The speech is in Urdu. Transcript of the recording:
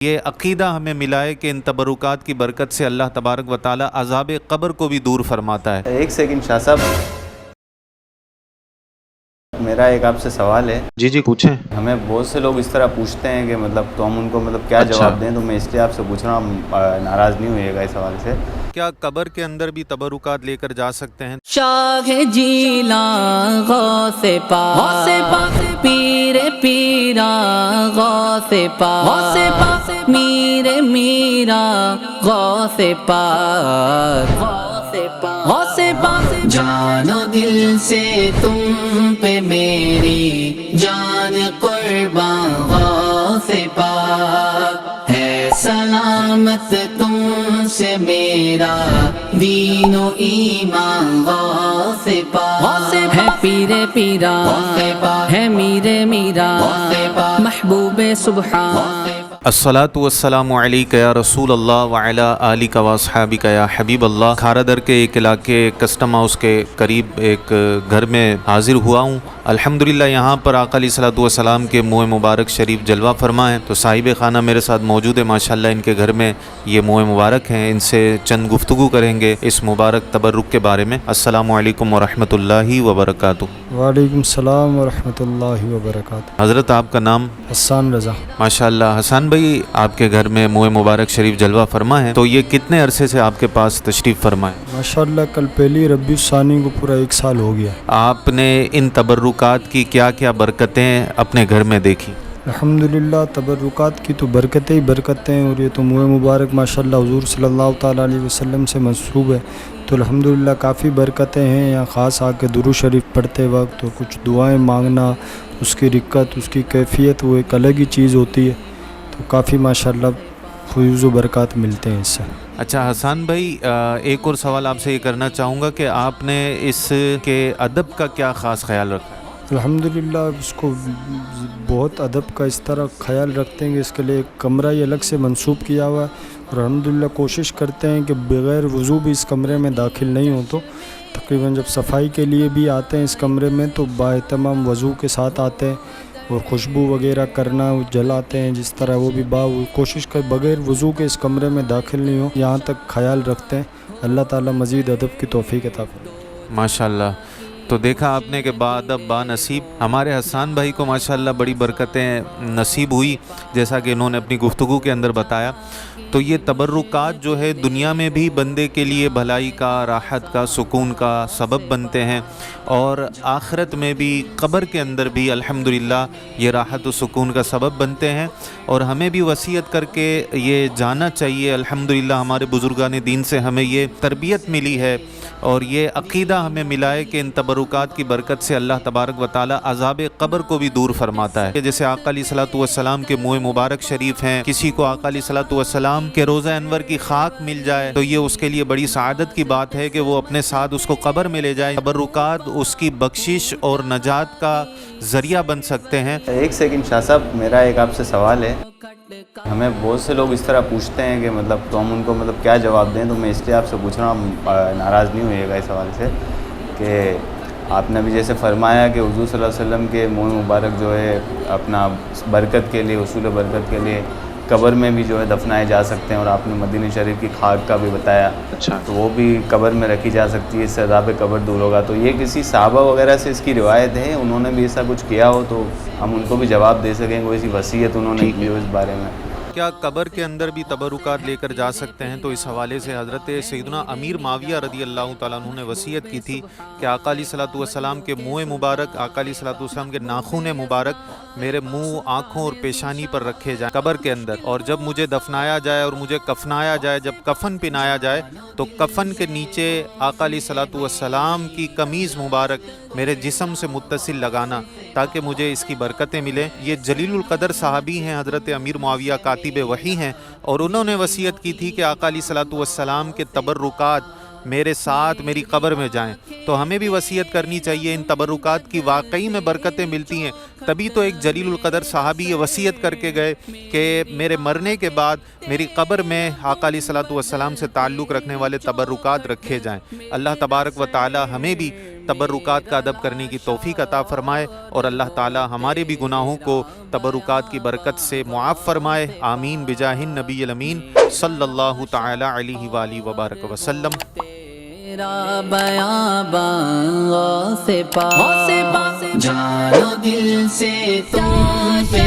یہ عقیدہ ہمیں ملا ہے کہ ان تبرکات کی برکت سے اللہ تبارک و تعالی عذاب قبر کو بھی دور فرماتا ہے۔ ایک سیکنڈ شاہ صاحب، میرا ایک آپ سے سوال ہے۔ جی پوچھیں۔ ہمیں بہت سے لوگ اس طرح پوچھتے ہیں کہ تو ہم ان کو کیا جواب دیں، تو میں اس لیے آپ سے پوچھ رہا ہوں، ناراض نہیں ہوئے گا اس حوالے سے۔ کیا قبر کے اندر بھی تبرکات لے کر جا سکتے ہیں؟ شاہ جیلاں غوث پاک پیر پیرا غوث پاک میر میرا غوث پاک جان و دل سے تم پہ میری جان قربان غوث پاک ہے، سلامت تم سے میرا دین و ایمان غوث پاک ہے، پیر پیرا ہے، میر میرا محبوب سبحان۔ الصلاۃ والسلام علیک یا رسول اللہ وعلی آلک و اصحابک یا حبیب اللہ۔ کھارا در کے ایک علاقے کسٹم ہاؤس کے قریب ایک گھر میں حاضر ہوا ہوں۔ الحمدللہ یہاں پر آقا علیہ الصلوۃ والسلام کے منہ مبارک شریف جلوہ فرما ہیں، تو صاحب خانہ میرے ساتھ موجود ہے، ماشاءاللہ ان کے گھر میں یہ منہ مبارک ہیں، ان سے چند گفتگو کریں گے اس مبارک تبرک کے بارے میں۔ السلام علیکم ورحمۃ اللہ وبرکاتہ۔ وعلیکم السلام ورحمۃ اللہ وبرکاتہ۔ حضرت آپ کا نام؟ حسان رضا۔ ماشاءاللہ حسان بھائی، آپ کے گھر میں منہ مبارک شریف جلوہ فرما ہے، تو یہ کتنے عرصے سے آپ کے پاس تشریف فرما ہے؟ ماشاءاللہ کل پہلی ربیع الثانی کو پورا 1 سال ہو گیا۔ آپ نے ان تبرکات کی کیا کیا برکتیں اپنے گھر میں دیکھی؟ الحمدللہ تبرکات کی تو برکتیں ہی برکتیں ہیں، اور یہ تو منہ مبارک ماشاءاللہ حضور صلی اللہ تعالیٰ علیہ وسلم سے منسوب ہے، تو الحمدللہ کافی برکتیں ہیں یہاں۔ خاص آ کے درود شریف پڑھتے وقت تو کچھ دعائیں مانگنا، اس کی رکت، اس کی کیفیت وہ ایک الگ ہی چیز ہوتی ہے، تو کافی ماشاءاللہ فیوز و برکات ملتے ہیں اس سے۔ اچھا حسان بھائی، ایک اور سوال آپ سے یہ کرنا چاہوں گا کہ آپ نے اس کے ادب کا کیا خاص خیال رکھا؟ الحمدللہ اس کو بہت ادب کا اس طرح خیال رکھتے ہیں کہ اس کے لیے ایک کمرہ ہی الگ سے منسوب کیا ہوا ہے، اور الحمدللہ کوشش کرتے ہیں کہ بغیر وضو بھی اس کمرے میں داخل نہیں ہوں، تو تقریباً جب صفائی کے لیے بھی آتے ہیں اس کمرے میں تو باہتمام وضو کے ساتھ آتے ہیں، اور خوشبو وغیرہ کرنا جلاتے ہیں جس طرح، وہ بھی کوشش کر بغیر وضو کے اس کمرے میں داخل نہیں ہوں، یہاں تک خیال رکھتے ہیں۔ اللہ تعالیٰ مزید ادب کی توفیق عطا فرمائے۔ ماشاءاللہ، تو دیکھا آپ نے کہ باادب با نصیب ہمارے حسان بھائی کو ماشاءاللہ بڑی برکتیں نصیب ہوئی، جیسا کہ انہوں نے اپنی گفتگو کے اندر بتایا۔ تو یہ تبرکات جو ہے دنیا میں بھی بندے کے لیے بھلائی کا، راحت کا، سکون کا سبب بنتے ہیں، اور آخرت میں بھی، قبر کے اندر بھی الحمدللہ یہ راحت و سکون کا سبب بنتے ہیں، اور ہمیں بھی وصیت کر کے یہ جاننا چاہیے۔ الحمدللہ ہمارے بزرگان دین سے ہمیں یہ تربیت ملی ہے، اور یہ عقیدہ ہمیں ملا ہے کہ ان تبرکات کی برکت سے اللہ تبارک و تعالی عذاب قبر کو بھی دور فرماتا ہے۔ جیسے آقا علیہ الصلوۃ والسلام کے منہ مبارک شریف ہیں، کسی کو آقا علیہ الصلوۃ والسلام کہ روضہ انور کی خاک مل جائے تو یہ اس کے لیے بڑی سعادت کی بات ہے کہ وہ اپنے ساتھ اس کو قبر میں لے جائے۔ تبرکات اس کی بخشش اور نجات کا ذریعہ بن سکتے ہیں۔ ایک سیکنڈ شاہ صاحب، میرا ایک آپ سے سوال ہے۔ ہمیں بہت سے لوگ اس طرح پوچھتے ہیں کہ تو ہم ان کو کیا جواب دیں، تو میں اس لیے آپ سے پوچھ رہا ہوں، ناراض نہیں ہوئے گا اس حوالے سے، کہ آپ نے ابھی جیسے فرمایا کہ حضور صلی اللہ علیہ وسلم کے منہ مبارک جو ہے اپنا برکت کے لیے، حصول برکت کے لیے قبر میں بھی جو ہے دفنائے جا سکتے ہیں، اور آپ نے مدینہ شریف کی خاک کا بھی بتایا، تو وہ بھی قبر میں رکھی جا سکتی ہے، اس سے عذاب قبر دور ہوگا۔ تو یہ کسی صحابہ وغیرہ سے اس کی روایت ہے، انہوں نے بھی ایسا کچھ کیا ہو تو ہم ان کو بھی جواب دے سکیں، کوئی ایسی وصیت انہوں نے کی ہو اس بارے میں؟ کیا قبر کے اندر بھی تبرکات لے کر جا سکتے ہیں؟ تو اس حوالے سے حضرت سیدنا امیر معاویہ رضی اللہ تعالیٰ عنہ نے وصیت کی تھی کہ آقا علیہ الصلوۃ والسلام کے منہ مبارک، آقا علیہ الصلوۃ والسلام کے ناخن مبارک میرے منہ، آنکھوں اور پیشانی پر رکھے جائیں قبر کے اندر، اور جب مجھے دفنایا جائے اور مجھے کفنایا جائے، جب کفن پہنایا جائے تو کفن کے نیچے آقا علیہ الصلوۃ والسلام کی قمیض مبارک میرے جسم سے متصل لگانا تاکہ مجھے اس کی برکتیں ملیں۔ یہ جلیل القدر صحابی ہیں، حضرت امیر معاویہ کاتب وحی ہیں، اور انہوں نے وصیت کی تھی کہ آقا علیہ الصلوۃ والسلام کے تبرکات میرے ساتھ میری قبر میں جائیں۔ تو ہمیں بھی وصیت کرنی چاہیے، ان تبرکات کی واقعی میں برکتیں ملتی ہیں، تبھی تو ایک جلیل القدر صحابی یہ وصیت کر کے گئے کہ میرے مرنے کے بعد میری قبر میں آقا علیہ الصلوۃ والسلام سے تعلق رکھنے والے تبرکات رکھے جائیں۔ اللہ تبارک و تعالی ہمیں بھی تبرکات کا ادب کرنے کی توفیق عطا فرمائے اور اللہ تعالی ہمارے بھی گناہوں کو تبرکات کی برکت سے معاف فرمائے. آمین بجاہ النبی الامین صلی اللہ تعالی علیہ وآلہ وبارک وسلم. تیرا بیاں باغ سے پاس جان و دل سے تم پہ